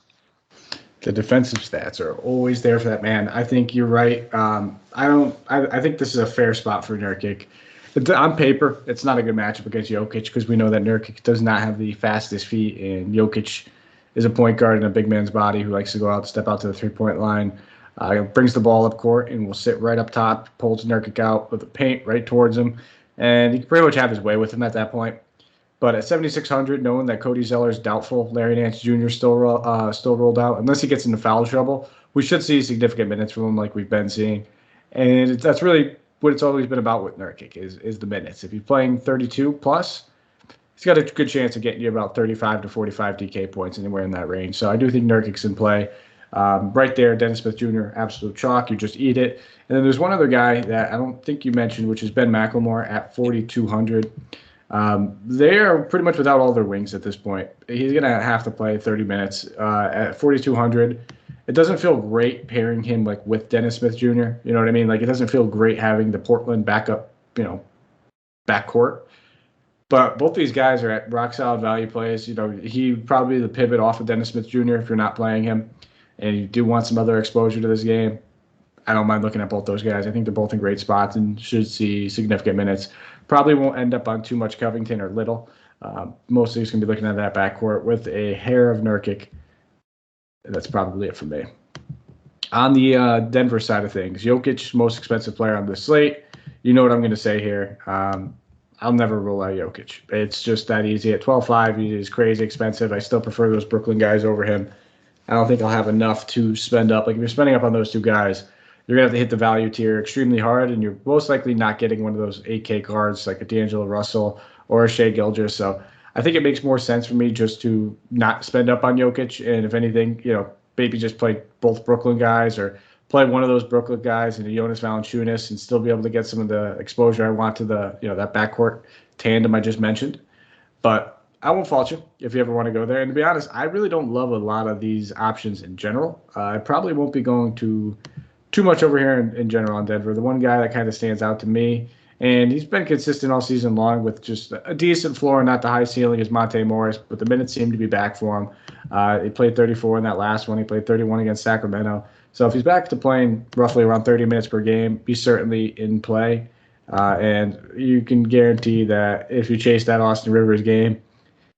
The defensive stats are always there for that man. I think you're right. I think this is a fair spot for Nurkic. On paper, it's not a good matchup against Jokic, because we know that Nurkic does not have the fastest feet, and Jokic is a point guard in a big man's body who likes to go out, step out to the three-point line, brings the ball up court, and will sit right up top, pulls Nurkic out with the paint right towards him, and he can pretty much have his way with him at that point. But at 7,600, knowing that Cody Zeller is doubtful, Larry Nance Jr. still rolled out, unless he gets into foul trouble, we should see significant minutes from him like we've been seeing. And that's really what it's always been about with Nurkic is the minutes. If he's playing 32 plus, he's got a good chance of getting you about 35 to 45 DK points, anywhere in that range. So I do think Nurkic's in play. Right there, Dennis Smith Jr., absolute chalk. You just eat it. And then there's one other guy that I don't think you mentioned, which is Ben Mclemore at 4,200. They are pretty much without all their wings at this point. He's going to have to play 30 minutes at 4,200. It doesn't feel great pairing him like with Dennis Smith Jr. You know what I mean? Like, it doesn't feel great having the Portland backup, backcourt. But both these guys are at rock solid value plays. He probably the pivot off of Dennis Smith Jr. if you're not playing him, and you do want some other exposure to this game. I don't mind looking at both those guys. I think they're both in great spots and should see significant minutes. Probably won't end up on too much Covington or Little. Mostly just going to be looking at that backcourt with a hair of Nurkic. That's probably it for me. On the Denver side of things, Jokic, most expensive player on the slate. You know what I'm going to say here. I'll never rule out Jokic. It's just that easy. At 12.5, he is crazy expensive. I still prefer those Brooklyn guys over him. I don't think I'll have enough to spend up. Like, if you're spending up on those two guys, you're going to have to hit the value tier extremely hard, and you're most likely not getting one of those 8K cards like a D'Angelo Russell or a Shai Gilgeous. So I think it makes more sense for me just to not spend up on Jokic, and if anything, maybe just play both Brooklyn guys or play one of those Brooklyn guys and a Jonas Valenciunis and still be able to get some of the exposure I want to the, that backcourt tandem I just mentioned. But I won't fault you if you ever want to go there. And to be honest, I really don't love a lot of these options in general. I probably won't be going too much over here in general on Denver. The one guy that kind of stands out to me, and he's been consistent all season long with just a decent floor, not the high ceiling, is Monte Morris, but the minutes seem to be back for him. He played 34 in that last one. He played 31 against Sacramento. So if he's back to playing roughly around 30 minutes per game, he's certainly in play. And you can guarantee that if you chase that Austin Rivers game,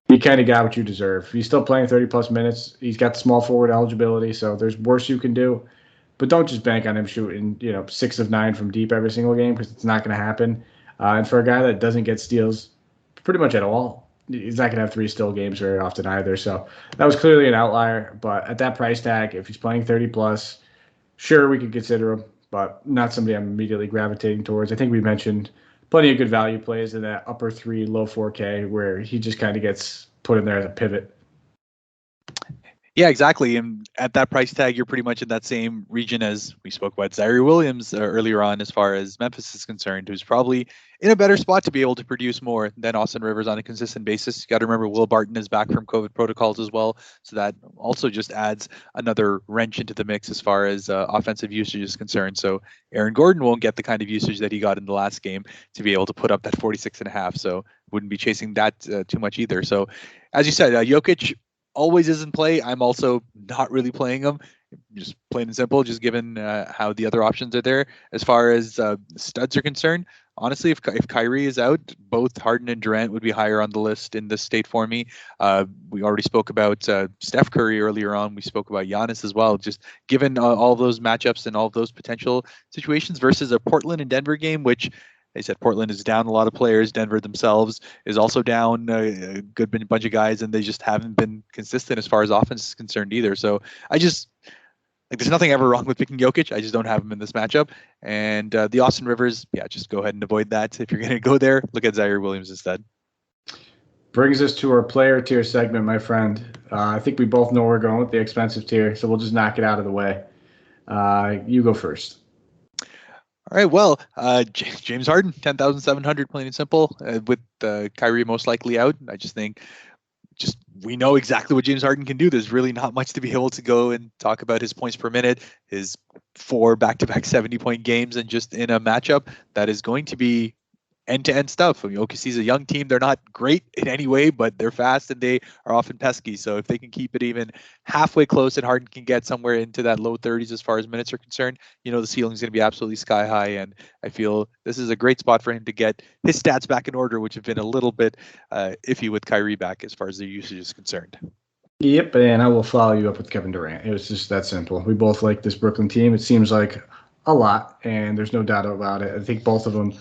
you kind of got what you deserve. He's still playing 30-plus minutes. He's got small forward eligibility, so there's worse you can do. But don't just bank on him shooting, 6 of 9 from deep every single game, because it's not going to happen. And for a guy that doesn't get steals pretty much at all, he's not going to have 3 steal games very often either. So that was clearly an outlier. But at that price tag, if he's playing 30-plus, sure, we could consider him, but not somebody I'm immediately gravitating towards. I think we mentioned plenty of good value plays in that upper 3, low 4K, where he just kind of gets put in there as a pivot. Yeah, exactly. And at that price tag, you're pretty much in that same region as we spoke about Zaire Williams earlier on, as far as Memphis is concerned, who's probably in a better spot to be able to produce more than Austin Rivers on a consistent basis. You got to remember Will Barton is back from COVID protocols as well. So that also just adds another wrench into the mix as far as offensive usage is concerned. So Aaron Gordon won't get the kind of usage that he got in the last game to be able to put up that 46.5. So wouldn't be chasing that too much either. So as you said, Jokic always is in play. I'm also not really playing him, just plain and simple, just given how the other options are there. As far as studs are concerned, honestly, if Kyrie is out, both Harden and Durant would be higher on the list in this state for me. We already spoke about Steph Curry earlier on. We spoke about Giannis as well. Just given all those matchups and all those potential situations versus a Portland and Denver game, which they said Portland is down a lot of players. Denver themselves is also down a good bunch of guys, and they just haven't been consistent as far as offense is concerned either. So I just, there's nothing ever wrong with picking Jokic. I just don't have him in this matchup. And the Austin Rivers, just go ahead and avoid that. If you're going to go there, look at Zaire Williams instead. Brings us to our player tier segment, my friend. I think we both know we're going with the expensive tier, so we'll just knock it out of the way. You go first. All right, well, James Harden, 10,700, plain and simple, with Kyrie most likely out. I just think we know exactly what James Harden can do. There's really not much to be able to go and talk about his points per minute, his 4 back-to-back 70-point games, and just in a matchup that is going to be end-to-end stuff. I mean, OKC's a young team. They're not great in any way, but they're fast and they are often pesky. So if they can keep it even halfway close and Harden can get somewhere into that low 30s as far as minutes are concerned, the ceiling is going to be absolutely sky high. And I feel this is a great spot for him to get his stats back in order, which have been a little bit iffy with Kyrie back as far as their usage is concerned. Yep, and I will follow you up with Kevin Durant. It was just that simple. We both like this Brooklyn team. It seems like a lot, and there's no doubt about it. I think both of them.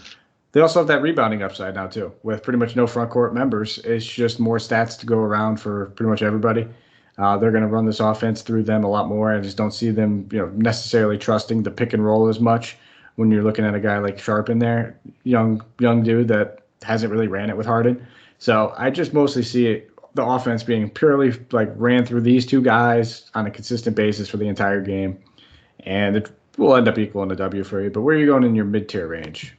They also have that rebounding upside now, too, with pretty much no front court members. It's just more stats to go around for pretty much everybody. They're going to run this offense through them a lot more. I just don't see them, necessarily trusting the pick and roll as much when you're looking at a guy like Sharp in there, young dude that hasn't really ran it with Harden. So I just mostly see the offense being purely like ran through these two guys on a consistent basis for the entire game, and it will end up equaling a W for you. But where are you going in your mid-tier range?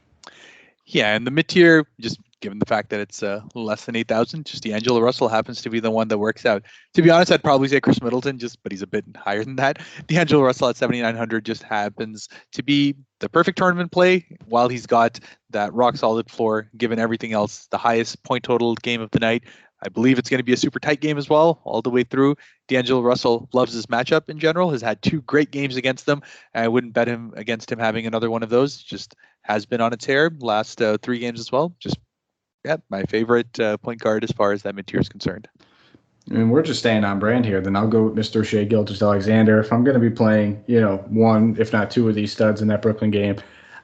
Yeah, and the mid-tier, just given the fact that it's less than 8,000, just D'Angelo Russell happens to be the one that works out. To be honest, I'd probably say Chris Middleton, but he's a bit higher than that. D'Angelo Russell at 7,900 just happens to be the perfect tournament play while he's got that rock-solid floor, given everything else, the highest point total game of the night. I believe it's going to be a super tight game as well, all the way through. D'Angelo Russell loves his matchup in general, has had 2 great games against them. I wouldn't bet him against him having another one of those. Just has been on a tear last 3 games as well. Just, yeah, my favorite point guard as far as that mid-tier is concerned. And we're just staying on brand here. Then I'll go with Mr. Shai Gilgeous-Alexander. If I'm going to be playing, 1, if not 2 of these studs in that Brooklyn game,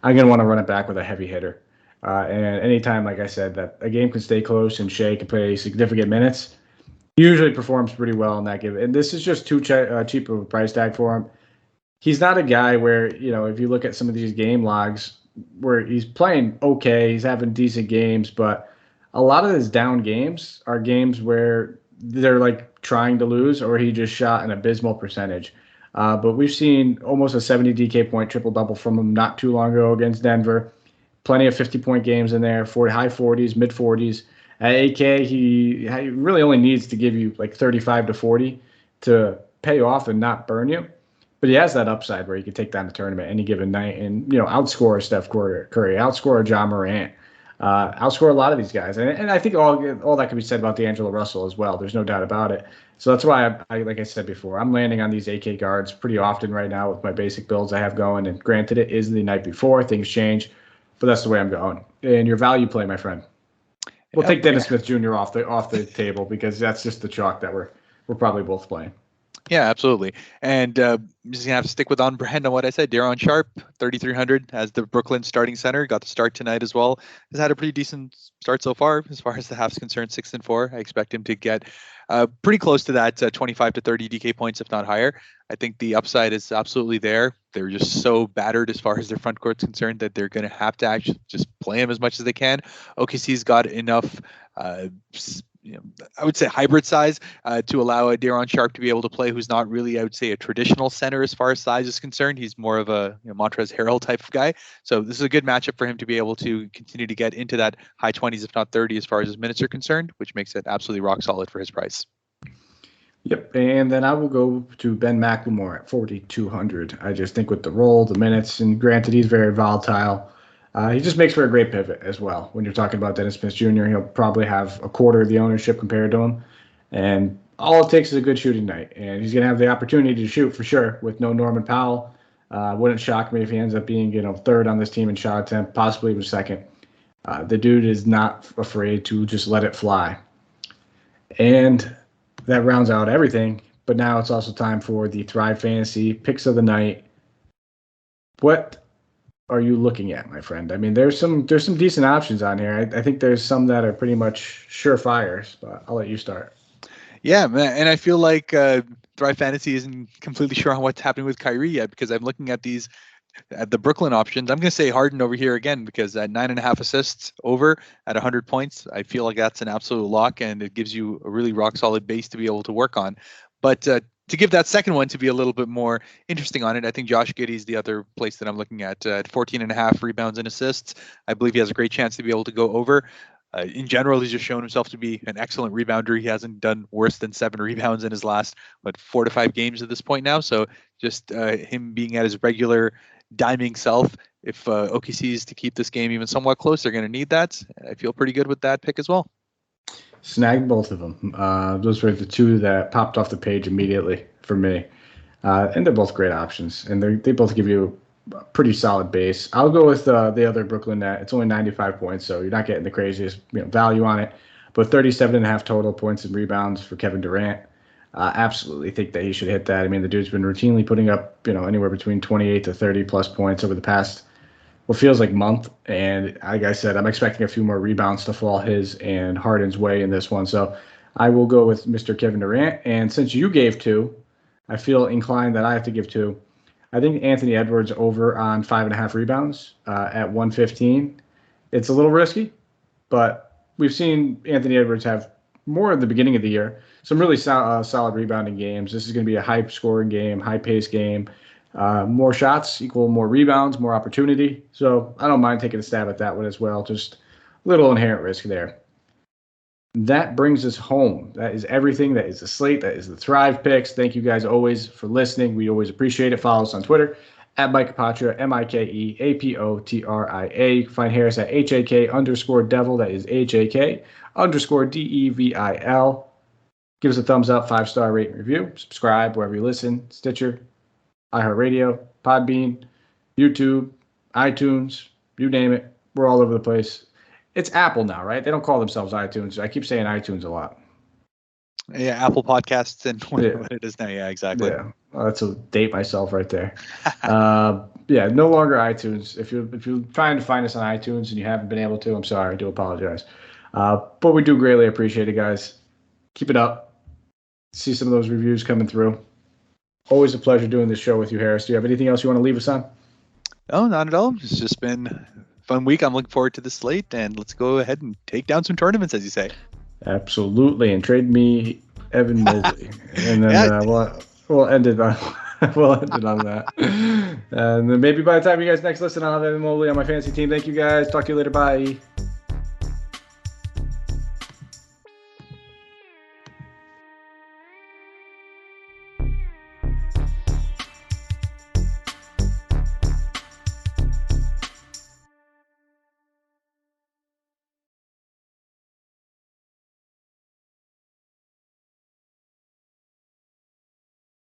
I'm going to want to run it back with a heavy hitter. And anytime, like I said, that a game can stay close and Shai can play significant minutes, he usually performs pretty well in that game. And this is just too cheap of a price tag for him. He's not a guy where, if you look at some of these game logs where he's playing okay, he's having decent games, but a lot of his down games are games where they're like trying to lose or he just shot an abysmal percentage. But we've seen almost a 70 DK point triple-double from him not too long ago against Denver. Plenty of 50-point games in there, high 40s, mid 40s. At 8K, he really only needs to give you like 35 to 40 to pay off and not burn you. But he has that upside where he can take down the tournament any given night and, outscore Steph Curry, outscore John Morant, outscore a lot of these guys. And I think all that can be said about D'Angelo Russell as well. There's no doubt about it. So that's why, I like I said before, I'm landing on these 8K guards pretty often right now with my basic builds I have going. And granted, it is the night before. Things change. But that's the way I'm going. And your value play, my friend. We'll take Dennis Smith Jr. off the table because that's just the chalk that we're probably both playing. Yeah, absolutely. And I'm just going to have to stick with on brand on what I said. Daron Sharp, 3,300 as the Brooklyn starting center. Got to start tonight as well. Has had a pretty decent start so far as the half's concerned, 6-4. I expect him to get pretty close to that 25 to 30 DK points, if not higher. I think the upside is absolutely there. They're just so battered as far as their front court's concerned that they're going to have to actually just play him as much as they can. OKC's got enough I would say hybrid size to allow a Daron Sharp to be able to play, who's not really, I would say, a traditional center as far as size is concerned. He's more of a Montrezl Harrell type of guy. So this is a good matchup for him to be able to continue to get into that high 20s, if not 30, as far as his minutes are concerned, which makes it absolutely rock solid for his price. Yep, and then I will go to Ben Mclemore at 4,200. I just think with the role, the minutes, and granted, he's very volatile. He just makes for a great pivot as well. When you're talking about Dennis Smith Jr., he'll probably have a quarter of the ownership compared to him. And all it takes is a good shooting night. And he's going to have the opportunity to shoot for sure with no Norman Powell. Wouldn't shock me if he ends up being, third on this team in shot attempt, possibly even second. The dude is not afraid to just let it fly. And that rounds out everything. But now it's also time for the Thrive Fantasy picks of the night. What are you looking at, my friend? I mean, there's some decent options on here. I think there's some that are pretty much surefires, but I'll let you start. Yeah, man, and I feel like Thrive Fantasy isn't completely sure on what's happening with Kyrie yet because I'm looking at these at the Brooklyn options. I'm going to say Harden over here again because at 9.5 assists over at 100 points, I feel like that's an absolute lock and it gives you a really rock solid base to be able to work on. But to give that second one to be a little bit more interesting on it, I think Josh Giddy is the other place that I'm looking at 14.5 rebounds and assists. I believe he has a great chance to be able to go over. In general, he's just shown himself to be an excellent rebounder. He hasn't done worse than 7 rebounds in his last, 4 to 5 games at this point now. So just him being at his regular diming self, if OKC is to keep this game even somewhat close, they're going to need that. I feel pretty good with that pick as well. Snagged both of them. Those were the two that popped off the page immediately for me. And they're both great options. And they both give you a pretty solid base. I'll go with the other Brooklyn net. It's only 95 points, so you're not getting the craziest value on it. But 37.5 total points and rebounds for Kevin Durant. Absolutely think that he should hit that. I mean, the dude's been routinely putting up anywhere between 28 to 30 plus points over the past what feels like month. And like I said, I'm expecting a few more rebounds to fall his and Harden's way in this one. So I will go with Mr. Kevin Durant. And since you gave 2, I feel inclined that I have to give 2. I think Anthony Edwards over on 5.5 rebounds at 115. It's a little risky, but we've seen Anthony Edwards have more at the beginning of the year. Some really solid rebounding games. This is going to be a high-scoring game, high-paced game. More shots equal more rebounds, more opportunity. So I don't mind taking a stab at that one as well. Just a little inherent risk there. That brings us home. That is everything. That is the slate. That is the Thrive picks. Thank you guys always for listening. We always appreciate it. Follow us on Twitter at Mike Apotria, MikeApotria. Find Harris at HAK_Devil. That is HAK_DEVIL. Give us a thumbs up, 5-star rate and review. Subscribe wherever you listen. Stitcher, iHeartRadio, Podbean, YouTube, iTunes, you name it. We're all over the place. It's Apple now, right? They don't call themselves iTunes. I keep saying iTunes a lot. Yeah, Apple Podcasts and what it is now. Yeah, exactly. Yeah, well, that's a date myself right there. Yeah, no longer iTunes. If you're trying to find us on iTunes and you haven't been able to, I'm sorry. I do apologize. But we do greatly appreciate it, guys. Keep it up. See some of those reviews coming through. Always a pleasure doing this show with you, Harris. Do you have anything else you want to leave us on? No, not at all. It's just been a fun week. I'm looking forward to the slate, and let's go ahead and take down some tournaments, as you say. Absolutely, and trade me Evan Mobley, and then we'll end it on that. And then maybe by the time you guys next listen, I'll have Evan Mobley on my fantasy team. Thank you guys. Talk to you later. Bye.